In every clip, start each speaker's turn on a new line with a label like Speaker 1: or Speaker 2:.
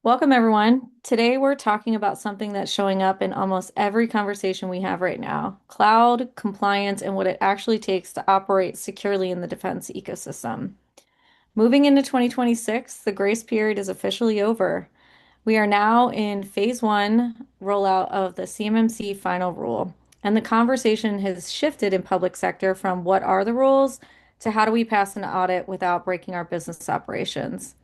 Speaker 1: Welcome, everyone. Today, we're talking about something that's showing up in almost every conversation we have right now: cloud compliance and what it actually takes to operate securely in the defense ecosystem. Moving into 2026, the grace period is officially over. We are now in phase one rollout of the CMMC final rule, and the conversation has shifted in public sector from what are the rules to how do we pass an audit without breaking our business operations.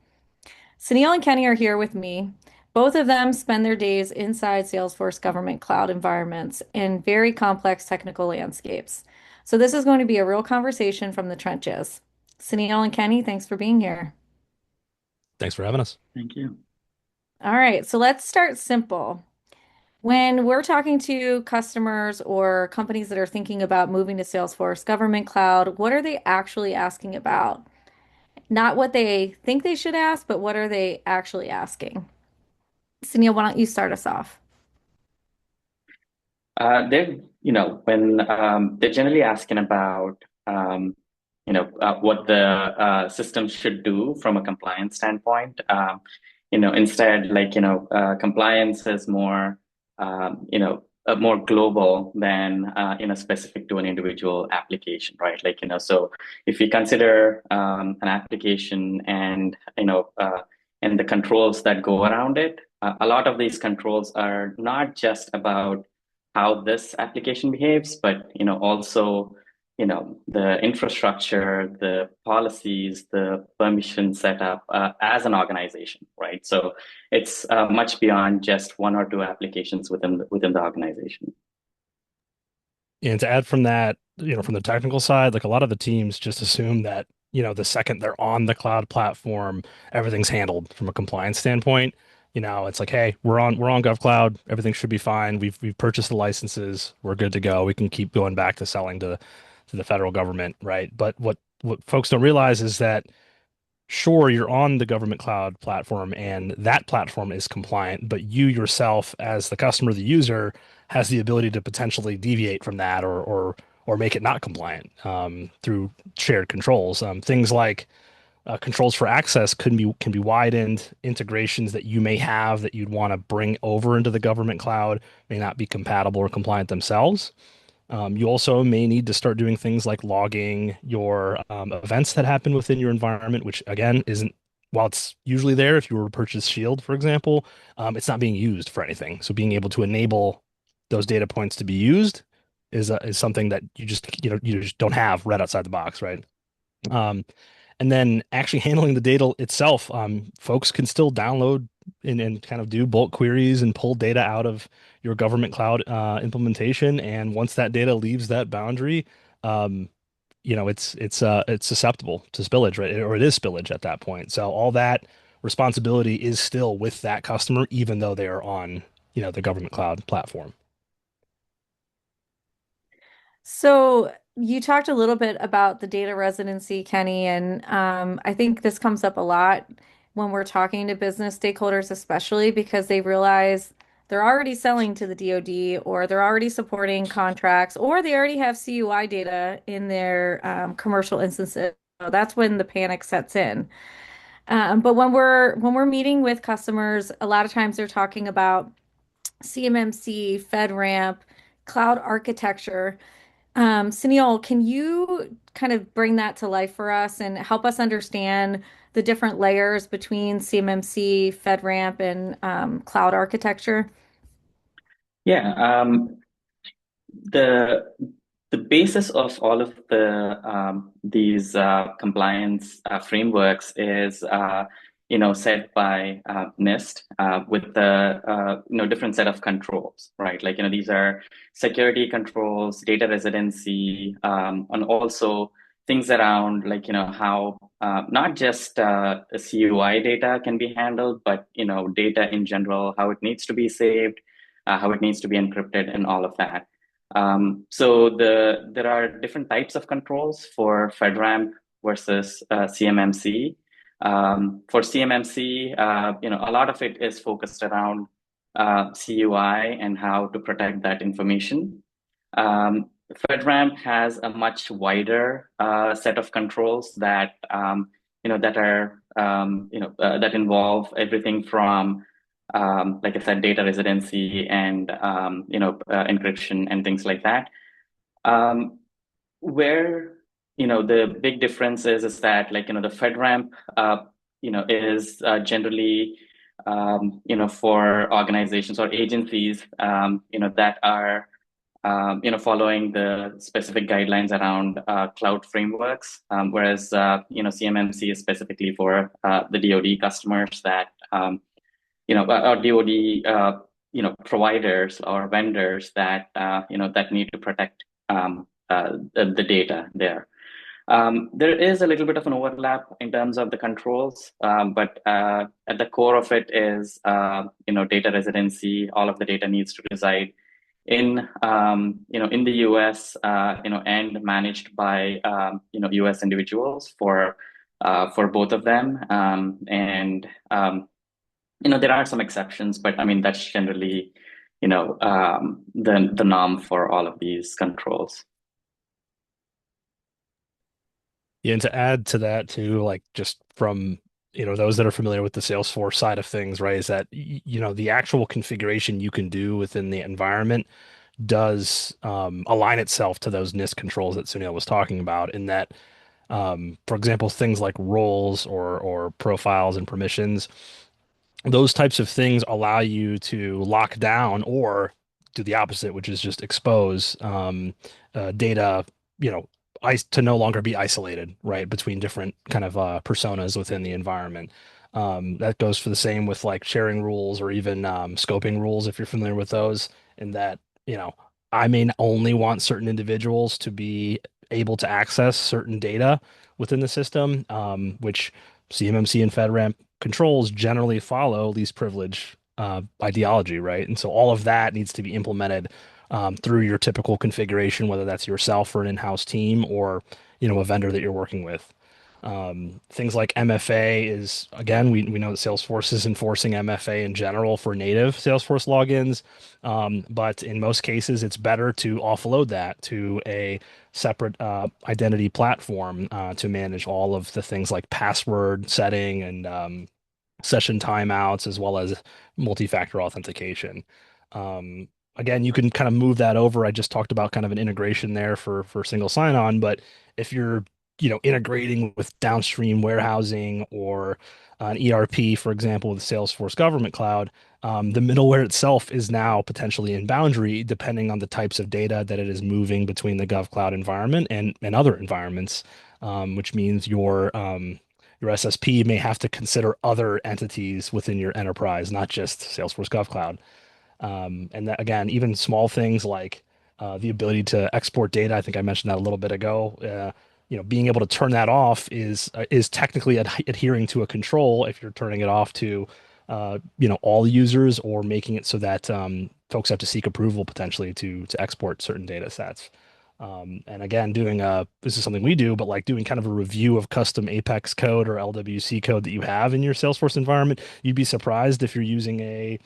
Speaker 1: Sunil and Kenny are here with me. Both of them spend their days inside Salesforce government cloud environments in very complex technical landscapes. So this is going to be a real conversation from the trenches. Sunil and Kenny, thanks for being here.
Speaker 2: Thanks for having us.
Speaker 3: Thank you.
Speaker 1: All right, so let's start simple. When we're talking to customers or companies that are thinking about moving to Salesforce government cloud, what are they actually asking about? Not what they think they should ask, but what are they actually asking? Sunil, why don't you start us off?
Speaker 3: When they're generally asking about, what the system should do from a compliance standpoint. Instead, compliance is more, more global than, specific to an individual application, right? So if you consider an application and the controls that go around it, a lot of these controls are not just about how this application behaves, but also the infrastructure, the policies, the permission setup as an organization, right? So it's much beyond just one or two applications within the organization.
Speaker 2: And to add from that, from the technical side, like a lot of the teams just assume that, the second they're on the cloud platform, everything's handled from a compliance standpoint. It's like, hey, we're on GovCloud, everything should be fine. We've purchased the licenses, we're good to go. We can keep going back to selling to the federal government, right? But what folks don't realize is that sure, you're on the government cloud platform and that platform is compliant, but you yourself, as the customer, the user, has the ability to potentially deviate from that or make it not compliant through shared controls. Things like controls for access can be widened. Integrations that you may have that you'd want to bring over into the government cloud may not be compatible or compliant themselves. You also may need to start doing things like logging your events that happen within your environment, which again isn't, while it's usually there if you were to purchase Shield, for example, it's not being used for anything. So being able to enable those data points to be used is something that you just don't have right outside the box, right? Um, and then actually handling the data itself, folks can still download and kind of do bulk queries and pull data out of your government cloud implementation. And once that data leaves that boundary, um, it's susceptible to spillage, right? Or it is spillage at that point. So all that responsibility is still with that customer, even though they are on, the government cloud platform.
Speaker 1: So you talked a little bit about the data residency, Kenny, and I think this comes up a lot when we're talking to business stakeholders, especially because they realize they're already selling to the DoD or they're already supporting contracts or they already have CUI data in their commercial instances. So that's when the panic sets in. But when we're meeting with customers, a lot of times they're talking about CMMC, FedRAMP, cloud architecture. Sunil, can you kind of bring that to life for us and help us understand the different layers between CMMC, FedRAMP, and cloud architecture?
Speaker 3: Yeah, the the basis of all of these compliance frameworks is set by NIST with the different set of controls, right? These are security controls, data residency, and also things around how not just CUI data can be handled, but data in general, how it needs to be saved, how it needs to be encrypted, and all of that. So there are different types of controls for FedRAMP versus CMMC. For CMMC, a lot of it is focused around CUI and how to protect that information. FedRAMP has a much wider set of controls that that are, that involve everything from, like I said, data residency and, encryption and things like that. Um, where, the big difference is that, like, the FedRAMP, is generally, for organizations or agencies, that are, following the specific guidelines around cloud frameworks, whereas, CMMC is specifically for the DoD customers that, or DoD, providers or vendors that, that need to protect the data there. There is a little bit of an overlap in terms of the controls, but at the core of it is, data residency. All of the data needs to reside in, in the US, and managed by, US individuals for both of them. And there are some exceptions, but I mean that's generally, the norm for all of these controls.
Speaker 2: Yeah, and to add to that too, like just from those that are familiar with the Salesforce side of things, right, is that the actual configuration you can do within the environment does align itself to those NIST controls that Sunil was talking about. In that, for example, things like roles or profiles and permissions, those types of things allow you to lock down or do the opposite, which is just expose data, you know, to no longer be isolated, right, between different kind of personas within the environment. That goes for the same with like sharing rules or even scoping rules, if you're familiar with those, in that, you know, I may only want certain individuals to be able to access certain data within the system, which CMMC and FedRAMP controls generally follow least privilege ideology, right? And so all of that needs to be implemented through your typical configuration, whether that's yourself or an in-house team or a vendor that you're working with. Things like MFA is, again, we know that Salesforce is enforcing MFA in general for native Salesforce logins, but in most cases, it's better to offload that to a separate identity platform to manage all of the things like password setting and session timeouts, as well as multi-factor authentication. Um, Again, you can kind of move that over. I just talked about kind of an integration there for single sign-on, but if you're integrating with downstream warehousing or an ERP, for example, with Salesforce Government Cloud, the middleware itself is now potentially in boundary depending on the types of data that it is moving between the GovCloud environment and other environments, which means your SSP may have to consider other entities within your enterprise, not just Salesforce GovCloud. And that, again, even small things like the ability to export data. I think I mentioned that a little bit ago. Being able to turn that off is technically adhering to a control if you're turning it off to all users or making it so that folks have to seek approval potentially to export certain data sets. And again, this is something we do, but like doing kind of a review of custom Apex code or LWC code that you have in your Salesforce environment, you'd be surprised if you're using a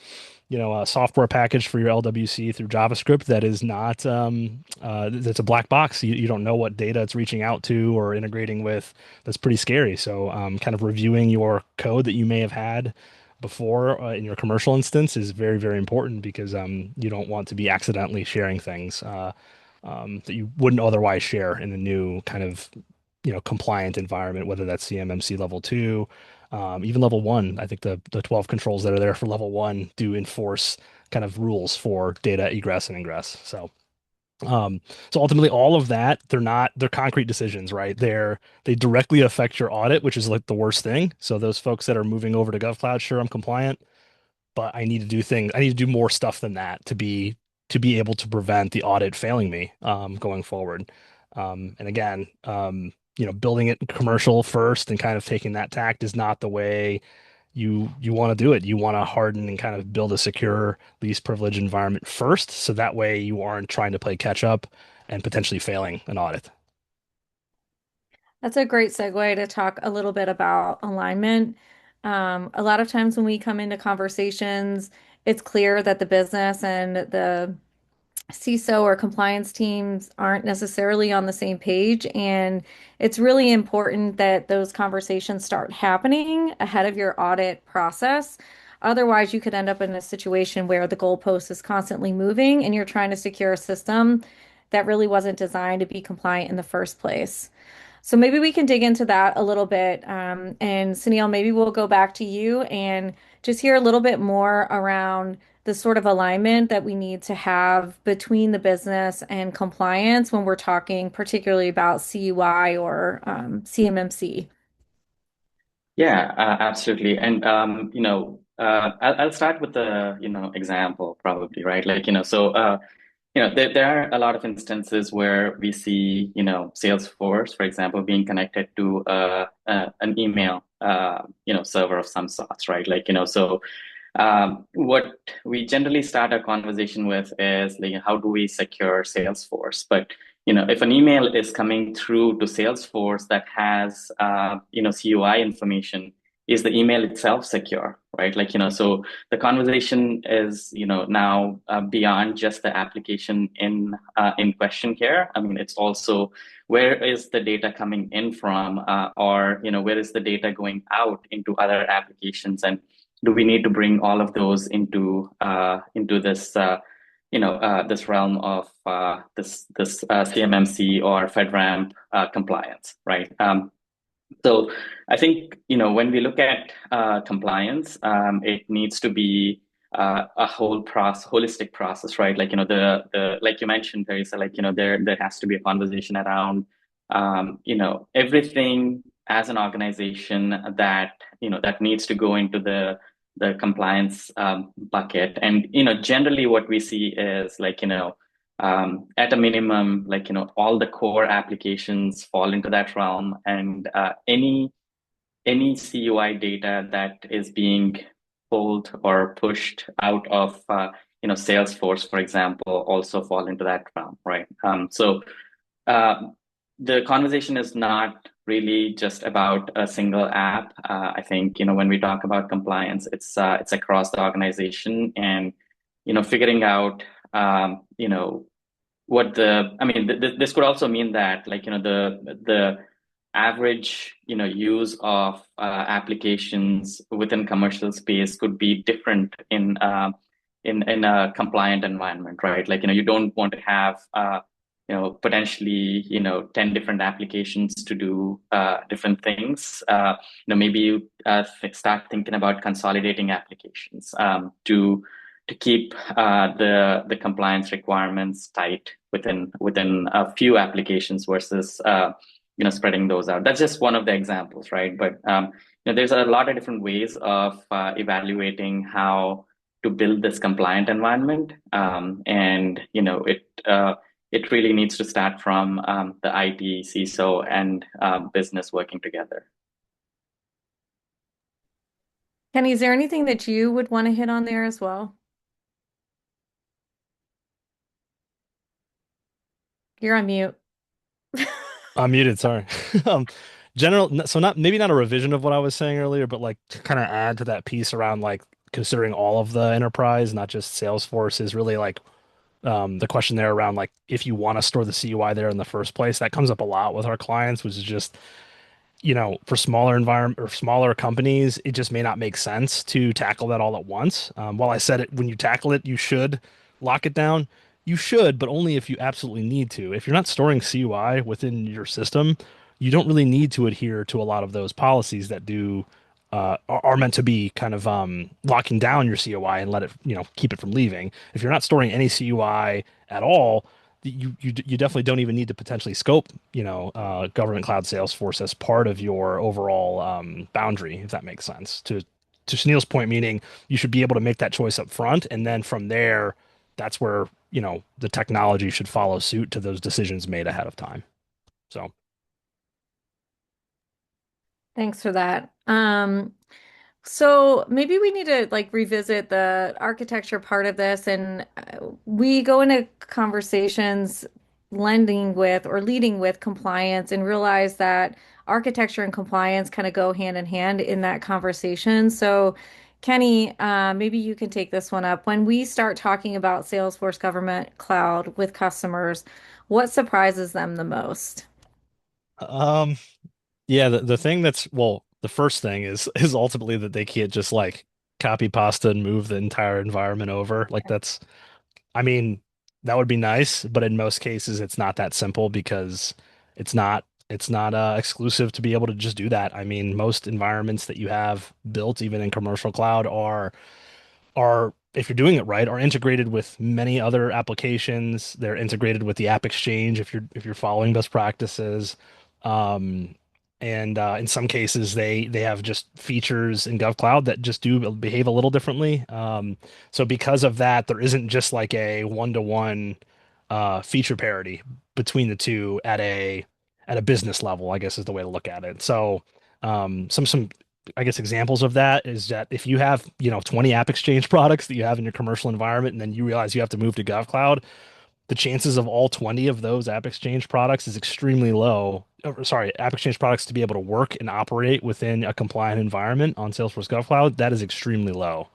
Speaker 2: software package for your LWC through JavaScript that is not that's a black box. You don't know what data it's reaching out to or integrating with. That's pretty scary. So kind of reviewing your code that you may have had before in your commercial instance is very, very important because you don't want to be accidentally sharing things that you wouldn't otherwise share in a new kind of compliant environment, whether that's CMMC level 2, even level 1. I think the 12 controls that are there for level 1 do enforce kind of rules for data egress and ingress. Um, so ultimately, all of that, they're concrete decisions, right? They directly affect your audit, which is like the worst thing. So those folks that are moving over to GovCloud, sure, I'm compliant, but I need to do things. I need to do more stuff than that to be able to prevent the audit failing me going forward. And again, building it commercial first and kind of taking that tact is not the way you want to do it. You want to harden and kind of build a secure least privilege environment first, so that way you aren't trying to play catch up and potentially failing an audit.
Speaker 1: That's a great segue to talk a little bit about alignment. A lot of times when we come into conversations, it's clear that the business and the CISO or compliance teams aren't necessarily on the same page. And it's really important that those conversations start happening ahead of your audit process. Otherwise, you could end up in a situation where the goalpost is constantly moving and you're trying to secure a system that really wasn't designed to be compliant in the first place. So maybe we can dig into that a little bit. And Sunil, maybe we'll go back to you and just hear a little bit more around the sort of alignment that we need to have between the business and compliance when we're talking particularly about CUI or CMMC.
Speaker 3: Yeah, absolutely. And I'll start with the, example probably, right? Like, there are a lot of instances where we see, Salesforce, for example, being connected to an email, server of some sorts, right? Like, what we generally start our conversation with is like, how do we secure Salesforce? But if an email is coming through to Salesforce that has CUI information, is the email itself secure, right? Like so the conversation is now beyond just the application in question here. I mean, it's also where is the data coming in from, or where is the data going out into other applications, and do we need to bring all of those into this this realm of this CMMC or FedRAMP compliance, right? So I think when we look at compliance, it needs to be a holistic process, right? Like the like you mentioned, Teresa, like there has to be a conversation around everything as an organization that that needs to go into the compliance bucket. And generally what we see is like at a minimum, like all the core applications fall into that realm, and any CUI data that is being pulled or pushed out of Salesforce, for example, also fall into that realm, right? So uh, the conversation is not really just about a single app. I think when we talk about compliance, it's across the organization, and figuring out what the I mean this could also mean that like the average use of applications within commercial space could be different in a compliant environment, right? Like you don't want to have potentially 10 different applications to do different things. Maybe you start thinking about consolidating applications to keep the compliance requirements tight within a few applications versus spreading those out. That's just one of the examples, right? But there's a lot of different ways of evaluating how to build this compliant environment, and it really needs to start from the IT, CISO, and business working together.
Speaker 1: Kenny, is there anything that you would want to hit on there as well? You're on mute.
Speaker 2: I'm muted, sorry. Um, so not maybe not a revision of what I was saying earlier, but like to kind of add to that piece around like considering all of the enterprise, not just Salesforce, is really like the question there around like if you want to store the CUI there in the first place. That comes up a lot with our clients, which is just for smaller environment or smaller companies, it just may not make sense to tackle that all at once. While I said it, when you tackle it, you should lock it down. You should, but only if you absolutely need to. If you're not storing CUI within your system, you don't really need to adhere to a lot of those policies that are meant to be kind of locking down your CUI and let it, keep it from leaving. If you're not storing any CUI at all, you definitely don't even need to potentially scope, government cloud Salesforce as part of your overall boundary, if that makes sense. To Sunil's point, meaning you should be able to make that choice up front, and then from there, that's where the technology should follow suit to those decisions made ahead of time. So
Speaker 1: Thanks for that. So maybe we need to like revisit the architecture part of this, and we go into conversations lending with or leading with compliance and realize that architecture and compliance kind of go hand in hand in that conversation. So Kenny, maybe you can take this one up. When we start talking about Salesforce Government Cloud with customers, what surprises them the most?
Speaker 2: Um, yeah, the thing that's well, the first thing is is ultimately that they can't just like copy pasta and move the entire environment over. Like that's I mean, that would be nice, but in most cases it's not that simple because it's not exclusive to be able to just do that. I mean, most environments that you have built even in commercial cloud are, if you're doing it right, are integrated with many other applications. They're integrated with the App Exchange if you're following best practices. Um, and in some cases, they have just features in GovCloud that just do behave a little differently. So because of that, there isn't just like a one-to-one feature parity between the two at a business level, I guess is the way to look at it. So some I guess examples of that is that if you have, 20 App Exchange products that you have in your commercial environment, and then you realize you have to move to GovCloud, the chances of all 20 of those App Exchange products is extremely low. Sorry, App Exchange products to be able to work and operate within a compliant environment on Salesforce GovCloud, that is extremely low.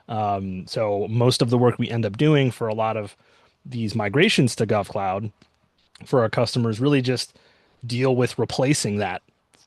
Speaker 2: So most of the work we end up doing for a lot of these migrations to GovCloud for our customers really just deal with replacing that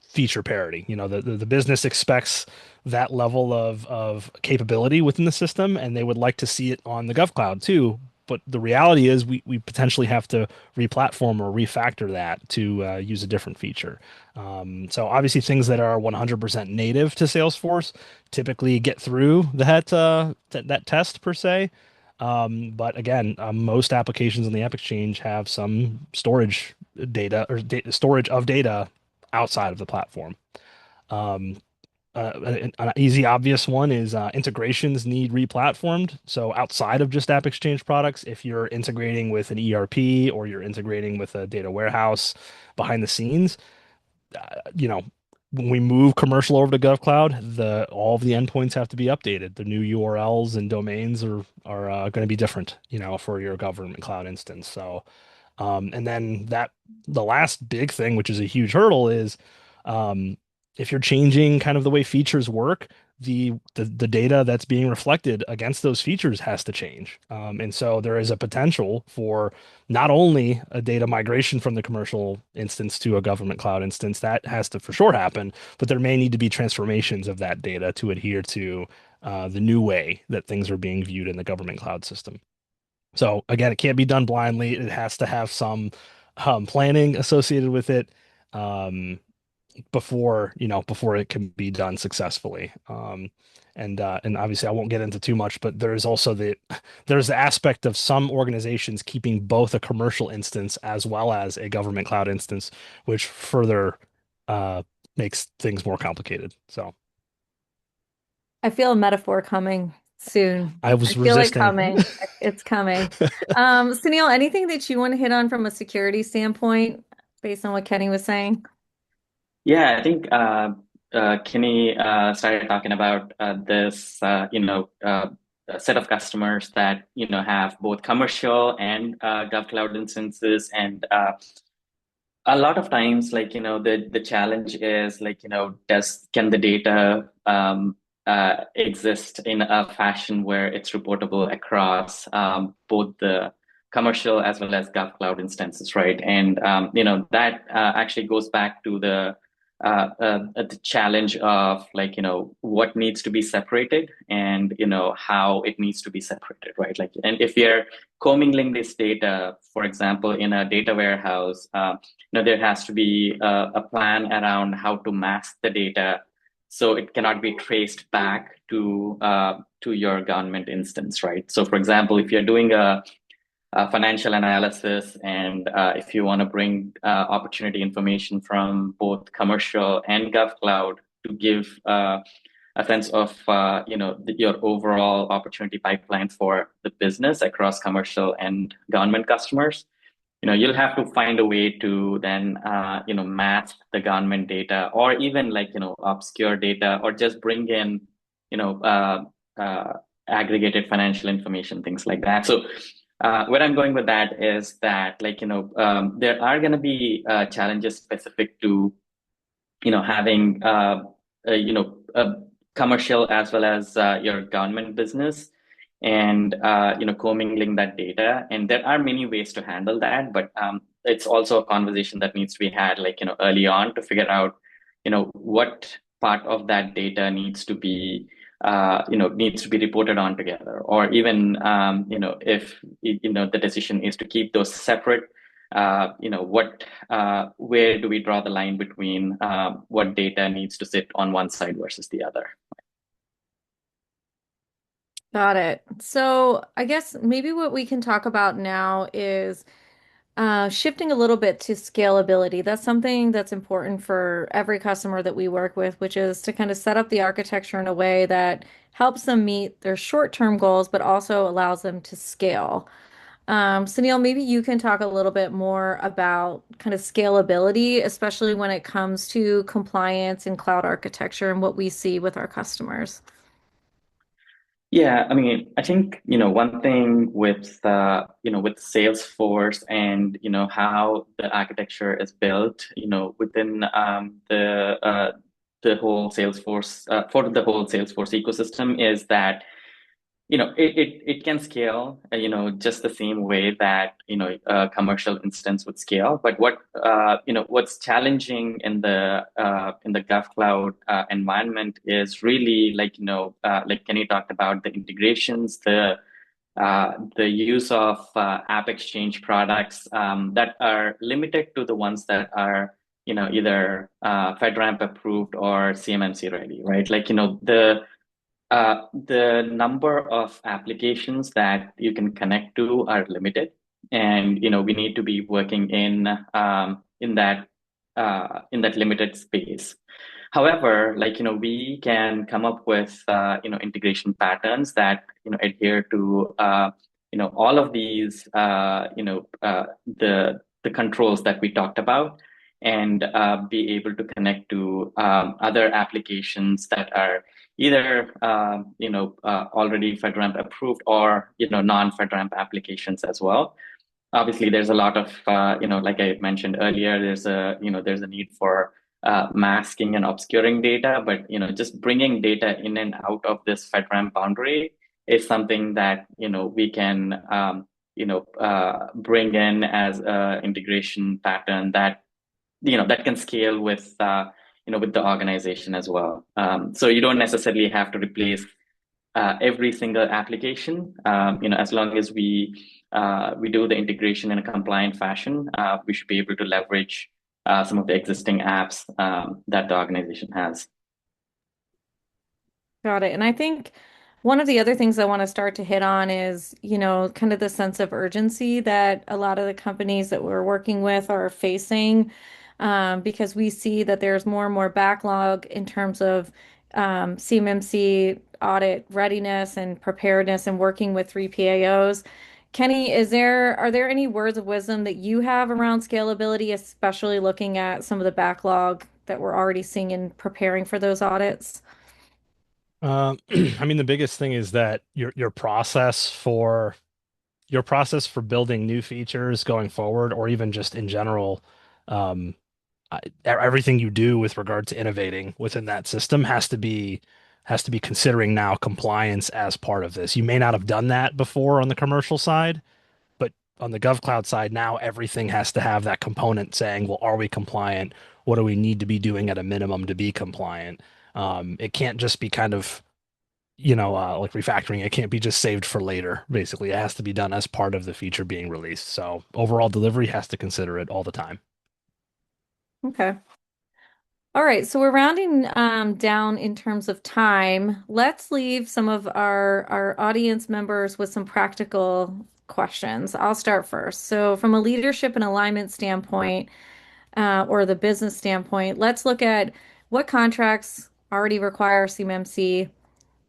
Speaker 2: feature parity. The business expects that level of capability within the system, and they would like to see it on the GovCloud too. But the reality is, we potentially have to replatform or refactor that to use a different feature. So obviously, things that are 100% native to Salesforce typically get through that test per se. But again, most applications in the App Exchange have some storage data or storage of data outside of the platform. Um, an easy, obvious one is integrations need replatformed. So outside of just App Exchange products, if you're integrating with an ERP or you're integrating with a data warehouse behind the scenes, you know, when we move commercial over to GovCloud, the all of the endpoints have to be updated. The new URLs and domains are going to be different, for your government cloud instance. So and then the last big thing, which is a huge hurdle, is um, if you're changing kind of the way features work, the data that's being reflected against those features has to change. And so there is a potential for not only a data migration from the commercial instance to a government cloud instance, that has to for sure happen, but there may need to be transformations of that data to adhere to the new way that things are being viewed in the government cloud system. So again, it can't be done blindly. It has to have some planning associated with it before it can be done successfully. And obviously, I won't get into too much, but there's the aspect of some organizations keeping both a commercial instance as well as a government cloud instance, which further uh, makes things more complicated. So
Speaker 1: I feel a metaphor coming soon.
Speaker 2: I
Speaker 1: I
Speaker 2: was
Speaker 1: feel it
Speaker 2: resisting.
Speaker 1: coming. It's coming. Sunil, anything that you want to hit on from a security standpoint based on what Kenny was saying?
Speaker 3: Yeah, I think Kenny started talking about this, a set of customers that have both commercial and GovCloud instances, and a lot of times, like the challenge is like does can the data exist in a fashion where it's reportable across both the commercial as well as GovCloud instances, right? And that actually goes back to the challenge of like what needs to be separated and how it needs to be separated, right? Like, and if you're commingling this data, for example, in a data warehouse, there has to be a plan around how to mask the data so it cannot be traced back to your government instance, right? So, for example, if you're doing a financial analysis and if you want to bring opportunity information from both commercial and GovCloud to give a sense of your overall opportunity pipeline for the business across commercial and government customers, you'll have to find a way to then match the government data or even like obscure data or just bring in you know uh, uh, aggregated financial information, things like that. So where I'm going with that is that like there are going to be challenges specific to having commercial as well as your government business, and commingling that data. And there are many ways to handle that, but it's also a conversation that needs to be had, like early on, to figure out what part of that data needs to be reported on together, or even if the decision is to keep those separate. Where do we draw the line between what data needs to sit on one side versus the other?
Speaker 1: Got it. So I guess maybe what we can talk about now is shifting a little bit to scalability. That's something that's important for every customer that we work with, which is to kind of set up the architecture in a way that helps them meet their short-term goals, but also allows them to scale. Sunil, maybe you can talk a little bit more about kind of scalability, especially when it comes to compliance and cloud architecture and what we see with our customers.
Speaker 3: Yeah, I mean, I think, one thing with Salesforce and, how the architecture is built, within the whole Salesforce, for the whole Salesforce ecosystem, is that it can scale, just the same way that, a commercial instance would scale. But what's challenging in the GovCloud environment is really, like Kenny talked about, the integrations, the use of App Exchange products that are limited to the ones that are, either FedRAMP approved or CMMC ready, right? Like, the number of applications that you can connect to are limited, and we need to be working in that limited space. However, we can come up with integration patterns that adhere to all of these the controls that we talked about, and be able to connect to other applications that are either already FedRAMP approved, or non-FedRAMP applications as well. Obviously, there's a lot of like I mentioned earlier, there's a need for masking and obscuring data, but just bringing data in and out of this FedRAMP boundary is something that we can bring in as a integration pattern that that can scale with the organization as well. So you don't necessarily have to replace every single application. As long as we do the integration in a compliant fashion, we should be able to leverage some of the existing apps that the organization has.
Speaker 1: Got it. And I think one of the other things I want to start to hit on is, kind of the sense of urgency that a lot of the companies that we're working with are facing, because we see that there's more and more backlog in terms of CMMC audit readiness and preparedness and working with 3PAOs. Kenny, are there any words of wisdom that you have around scalability, especially looking at some of the backlog that we're already seeing in preparing for those audits?
Speaker 2: I mean, the biggest thing is that your process for building new features going forward, or even just in general, um, everything you do with regard to innovating within that system has to be considering now compliance as part of this. You may not have done that before on the commercial side, but on the GovCloud side, now everything has to have that component saying, well, are we compliant? What do we need to be doing at a minimum to be compliant? It can't just be kind of, like refactoring. It can't be just saved for later. Basically, it has to be done as part of the feature being released. So overall delivery has to consider it all the time.
Speaker 1: Okay. All right, so we're rounding down in terms of time. Let's leave some of our audience members with some practical questions. I'll start first. So, from a leadership and alignment standpoint, or the business standpoint, let's look at what contracts already require CMMC,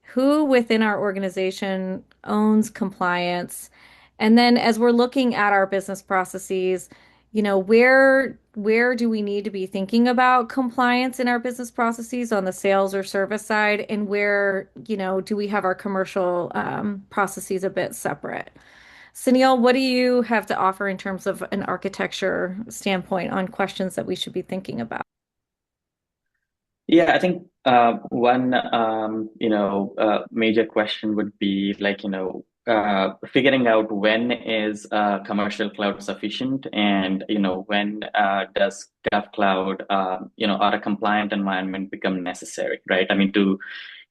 Speaker 1: who within our organization owns compliance. And then as we're looking at our business processes, where do we need to be thinking about compliance in our business processes on the sales or service side, and where, do we have our commercial processes a bit separate? Sunil, what do you have to offer in terms of an architecture standpoint on questions that we should be thinking about?
Speaker 3: Yeah, I think one major question would be like, figuring out when is commercial cloud sufficient, and when does GovCloud or a compliant environment become necessary, right? I mean, to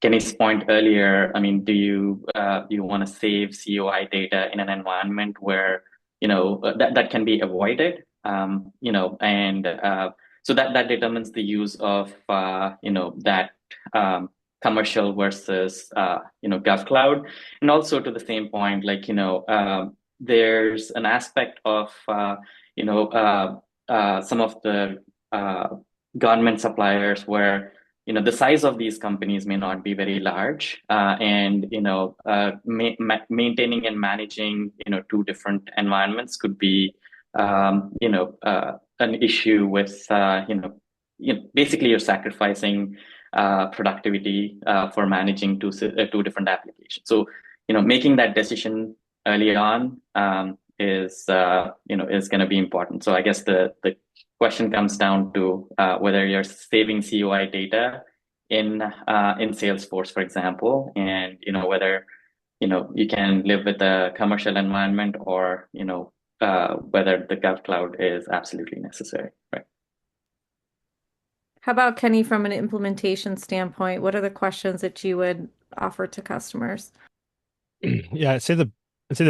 Speaker 3: Kenny's point earlier, I mean, do you want to save COI data in an environment where that can be avoided? And so that determines the use of that commercial versus GovCloud, and also to the same point, like there's an aspect of you know some of the uh, government suppliers where the size of these companies may not be very large, and maintaining and managing two different environments could be an issue with basically you're sacrificing productivity for managing two different applications. So making that decision early on is going to be important. So I guess the question comes down to whether you're saving COI data in Salesforce, for example, and whether you can live with a commercial environment, or whether the GovCloud is absolutely necessary, right?
Speaker 1: How about Kenny, from an implementation standpoint, what are the questions that you would offer to customers?
Speaker 2: Yeah, I'd say the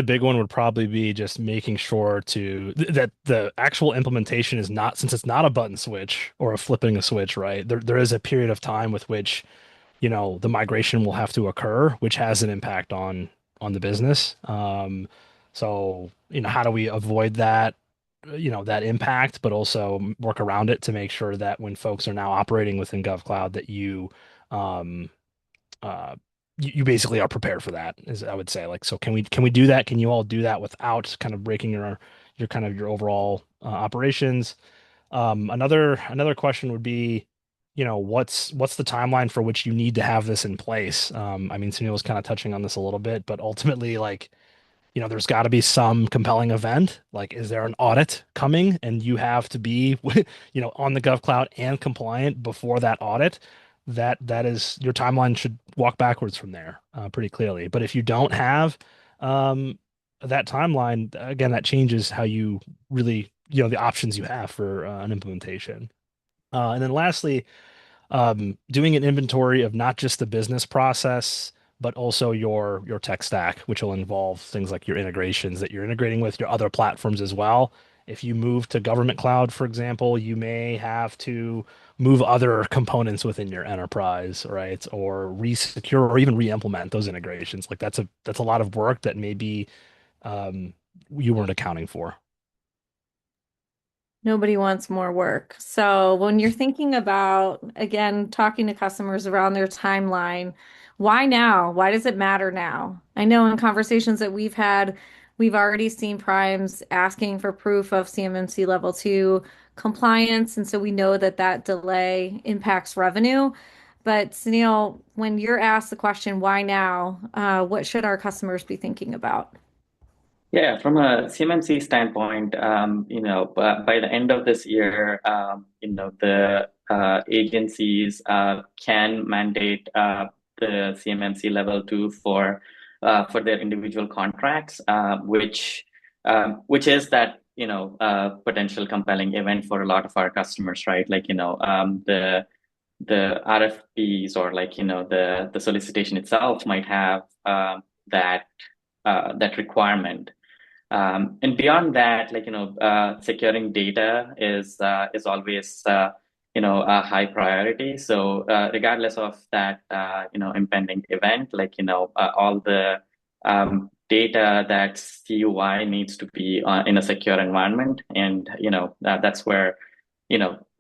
Speaker 2: big one would probably be just making sure that the actual implementation is not, since it's not a button switch or a flipping a switch, right? There is a period of time with which, the migration will have to occur, which has an impact on the business. So, how do we avoid that, that impact, but also work around it to make sure that when folks are now operating within GovCloud, that um, uh, you basically are prepared for that, is I would say. Like, so can we do that? Can you all do that without kind of breaking your kind of your overall operations? Another question would be, what's the timeline for which you need to have this in place? I mean, Sunil was kind of touching on this a little bit, but ultimately, like, there's got to be some compelling event. Like, is there an audit coming and you have to be, on the GovCloud and compliant before that audit? That is, your timeline should walk backwards from there, pretty clearly. But if you don't have that timeline, again, that changes how you really, the options you have for an implementation. And then lastly, doing an inventory of not just the business process, but also your tech stack, which will involve things like your integrations that you're integrating with your other platforms as well. If you move to government cloud, for example, you may have to move other components within your enterprise, right? Or re-secure or even re-implement those integrations. Like that's a lot of work that maybe um, you weren't accounting for.
Speaker 1: Nobody wants more work. So when you're thinking about, again, talking to customers around their timeline, why now? Why does it matter now? I know in conversations that we've had, we've already seen primes asking for proof of CMMC level two compliance. And so we know that that delay impacts revenue. But Sunil, when you're asked the question, why now? What should our customers be thinking about?
Speaker 3: Yeah, from a CMMC standpoint, by the end of this year, the agencies can mandate the CMMC level two for their individual contracts, which is that potential compelling event for a lot of our customers, right? Like the RFPs, or like the solicitation itself might have that that requirement. And beyond that, like securing data is always a high priority. So regardless of that impending event, like all the data that CUI needs to be in a secure environment, and that's where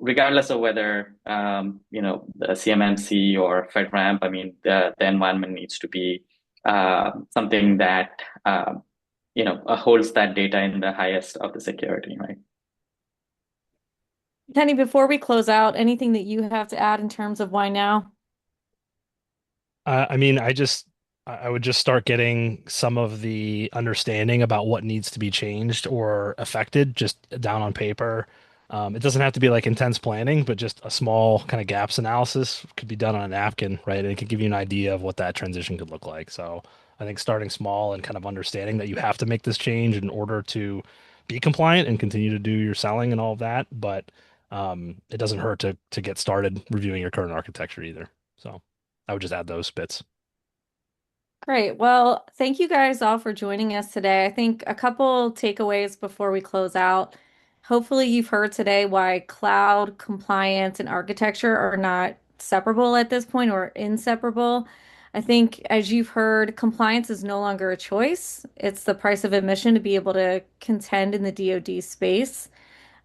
Speaker 3: regardless of whether the CMMC or FedRAMP, I mean the environment needs to be something that holds that data in the highest of the security, right?
Speaker 1: Kenny, before we close out, anything that you have to add in terms of why now?
Speaker 2: I mean, I would just start getting some of the understanding about what needs to be changed or affected just down on paper. It doesn't have to be like intense planning, but just a small kind of gaps analysis could be done on a napkin, right? And it could give you an idea of what that transition could look like. So I think starting small and kind of understanding that you have to make this change in order to be compliant and continue to do your selling and all of that. But it doesn't hurt to get started reviewing your current architecture either. So I would just add those bits.
Speaker 1: Great. Well, thank you guys all for joining us today. I think a couple takeaways before we close out. Hopefully, you've heard today why cloud compliance and architecture are not separable at this point or inseparable. I think, as you've heard, compliance is no longer a choice. It's the price of admission to be able to contend in the DoD space.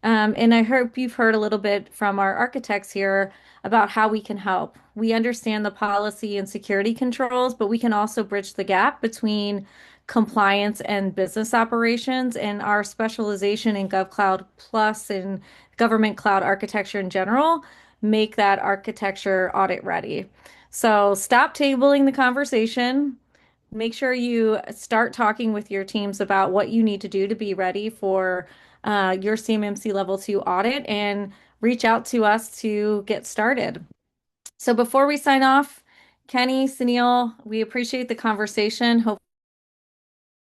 Speaker 1: And I hope you've heard a little bit from our architects here about how we can help. We understand the policy and security controls, but we can also bridge the gap between compliance and business operations, and our specialization in GovCloud Plus and government cloud architecture in general make that architecture audit ready. So stop tabling the conversation. Make sure you start talking with your teams about what you need to do to be ready for your CMMC level 2 audit, and reach out to us to get started. So before we sign off, Kenny, Sunil, we appreciate the conversation. Hope